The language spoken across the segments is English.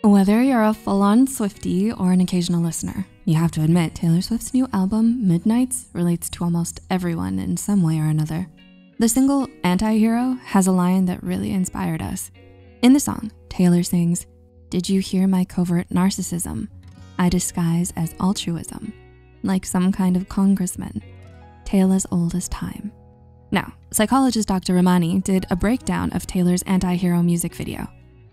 Whether you're a full-on Swiftie or an occasional listener, you have to admit Taylor Swift's new album, Midnights, relates to almost everyone in some way or another. The single Anti-Hero has a line that really inspired us. In the song, Taylor sings, "Did you hear my covert narcissism? I disguise as altruism, like some kind of congressman, tale as old as time." Now, psychologist Dr. Ramani did a breakdown of Taylor's Anti-Hero music video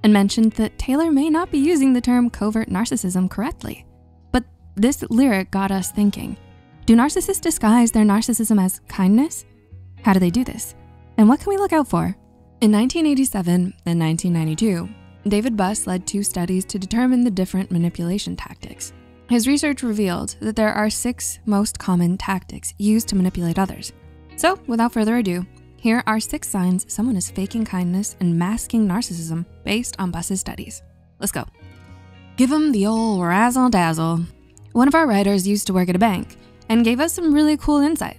and mentioned that Taylor may not be using the term covert narcissism correctly. But this lyric got us thinking, do narcissists disguise their narcissism as kindness? How do they do this? And what can we look out for? In 1987 and 1992, David Buss led 2 studies to determine the different manipulation tactics. His research revealed that there are 6 most common tactics used to manipulate others. So without further ado, here are 6 signs someone is faking kindness and masking narcissism based on Buss's studies. Let's go. Give them the old razzle dazzle. One of our writers used to work at a bank and gave us some really cool insight.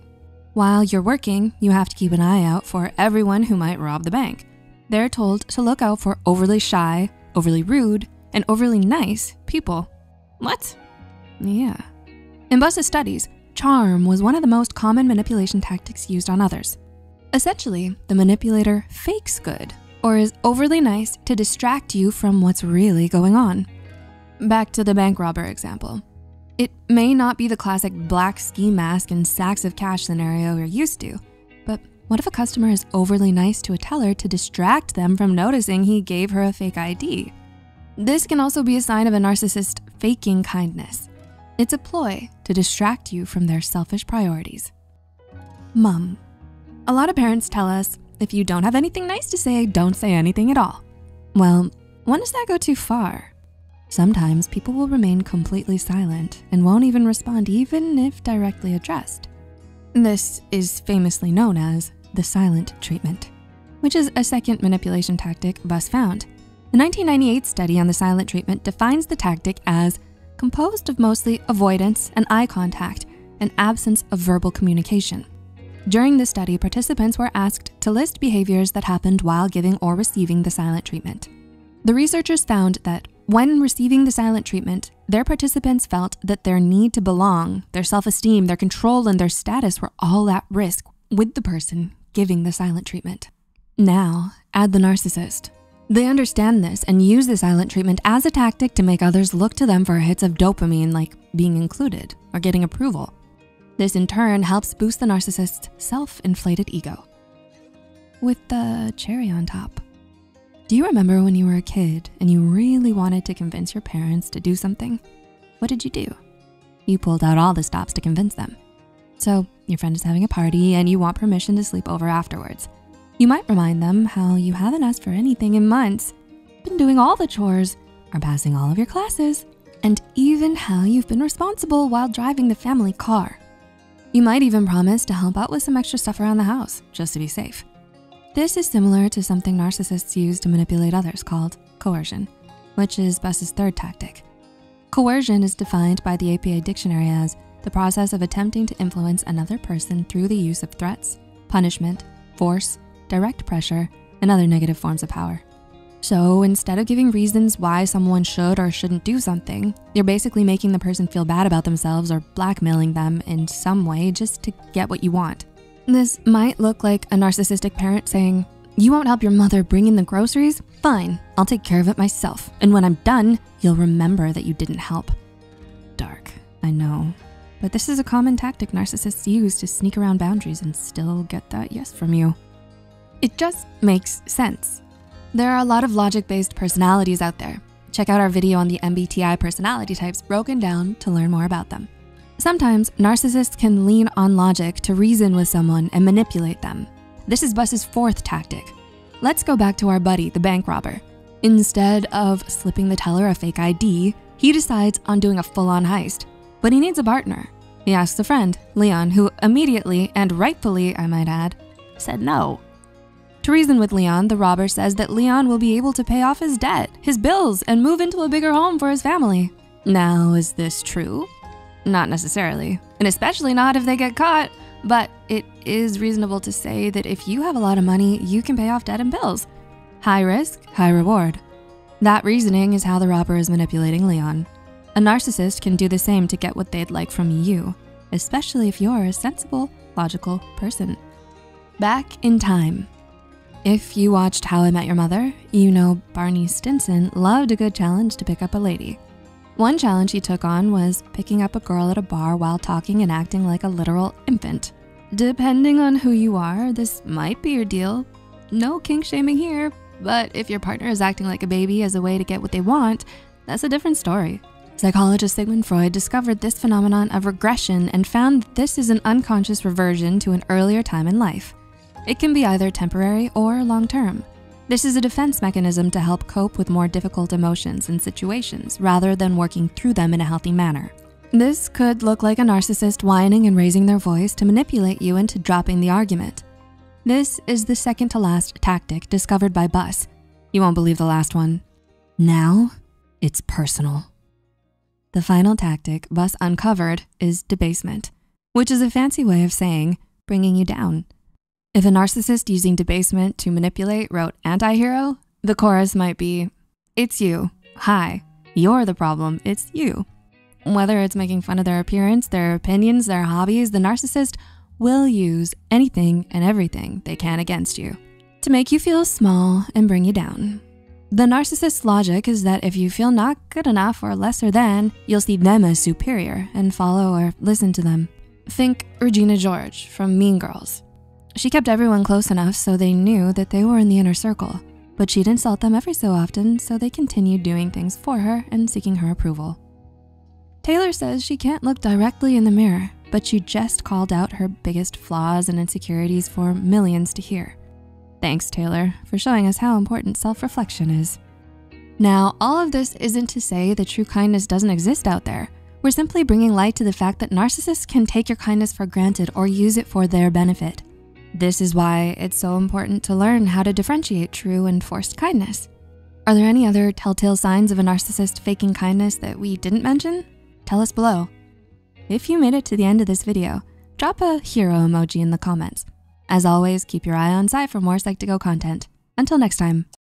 While you're working, you have to keep an eye out for everyone who might rob the bank. They're told to look out for overly shy, overly rude, and overly nice people. What? Yeah. In Buss's studies, charm was one of the most common manipulation tactics used on others. Essentially, the manipulator fakes good or is overly nice to distract you from what's really going on. Back to the bank robber example. It may not be the classic black ski mask and sacks of cash scenario you're used to, but what if a customer is overly nice to a teller to distract them from noticing he gave her a fake ID? This can also be a sign of a narcissist faking kindness. It's a ploy to distract you from their selfish priorities. Mom. A lot of parents tell us, if you don't have anything nice to say, don't say anything at all. Well, when does that go too far? Sometimes people will remain completely silent and won't even respond even if directly addressed. This is famously known as the silent treatment, which is a second manipulation tactic Buss found. The 1998 study on the silent treatment defines the tactic as composed of mostly avoidance and eye contact and absence of verbal communication. During the study, participants were asked to list behaviors that happened while giving or receiving the silent treatment. The researchers found that when receiving the silent treatment, their participants felt that their need to belong, their self-esteem, their control, and their status were all at risk with the person giving the silent treatment. Now, add the narcissist. They understand this and use the silent treatment as a tactic to make others look to them for hits of dopamine like being included or getting approval. This in turn helps boost the narcissist's self-inflated ego. With the cherry on top. Do you remember when you were a kid and you really wanted to convince your parents to do something? What did you do? You pulled out all the stops to convince them. So your friend is having a party and you want permission to sleep over afterwards. You might remind them how you haven't asked for anything in months, been doing all the chores, are passing all of your classes, and even how you've been responsible while driving the family car. You might even promise to help out with some extra stuff around the house, just to be safe. This is similar to something narcissists use to manipulate others called coercion, which is Buss's third tactic. Coercion is defined by the APA dictionary as the process of attempting to influence another person through the use of threats, punishment, force, direct pressure, and other negative forms of power. So instead of giving reasons why someone should or shouldn't do something, you're basically making the person feel bad about themselves or blackmailing them in some way just to get what you want. This might look like a narcissistic parent saying, "You won't help your mother bring in the groceries? Fine, I'll take care of it myself. And when I'm done, you'll remember that you didn't help." Dark, I know. But this is a common tactic narcissists use to sneak around boundaries and still get that yes from you. It just makes sense. There are a lot of logic-based personalities out there. Check out our video on the MBTI personality types broken down to learn more about them. Sometimes narcissists can lean on logic to reason with someone and manipulate them. This is Buss's fourth tactic. Let's go back to our buddy, the bank robber. Instead of slipping the teller a fake ID, he decides on doing a full-on heist, but he needs a partner. He asks a friend, Leon, who immediately, and rightfully I might add, said no. To reason with Leon, the robber says that Leon will be able to pay off his debt, his bills, and move into a bigger home for his family. Now, is this true? Not necessarily, and especially not if they get caught, but it is reasonable to say that if you have a lot of money, you can pay off debt and bills. High risk, high reward. That reasoning is how the robber is manipulating Leon. A narcissist can do the same to get what they'd like from you, especially if you're a sensible, logical person. Back in time. If you watched How I Met Your Mother, you know Barney Stinson loved a good challenge to pick up a lady. One challenge he took on was picking up a girl at a bar while talking and acting like a literal infant. Depending on who you are, this might be your deal. No kink shaming here, but if your partner is acting like a baby as a way to get what they want, that's a different story. Psychologist Sigmund Freud discovered this phenomenon of regression and found that this is an unconscious reversion to an earlier time in life. It can be either temporary or long-term. This is a defense mechanism to help cope with more difficult emotions and situations rather than working through them in a healthy manner. This could look like a narcissist whining and raising their voice to manipulate you into dropping the argument. This is the second to last tactic discovered by Buss. You won't believe the last one. Now, it's personal. The final tactic Buss uncovered is debasement, which is a fancy way of saying bringing you down. If a narcissist using debasement to manipulate wrote anti-hero, the chorus might be, it's you, hi, you're the problem, it's you. Whether it's making fun of their appearance, their opinions, their hobbies, the narcissist will use anything and everything they can against you to make you feel small and bring you down. The narcissist's logic is that if you feel not good enough or lesser than, you'll see them as superior and follow or listen to them. Think Regina George from Mean Girls. She kept everyone close enough so they knew that they were in the inner circle, but she'd insult them every so often so they continued doing things for her and seeking her approval. Taylor says she can't look directly in the mirror, but she just called out her biggest flaws and insecurities for millions to hear. Thanks, Taylor, for showing us how important self-reflection is. Now, all of this isn't to say that true kindness doesn't exist out there. We're simply bringing light to the fact that narcissists can take your kindness for granted or use it for their benefit. This is why it's so important to learn how to differentiate true and forced kindness. Are there any other telltale signs of a narcissist faking kindness that we didn't mention? Tell us below. If you made it to the end of this video, drop a hero emoji in the comments. As always, keep your eye on site for more Psych2Go content. Until next time.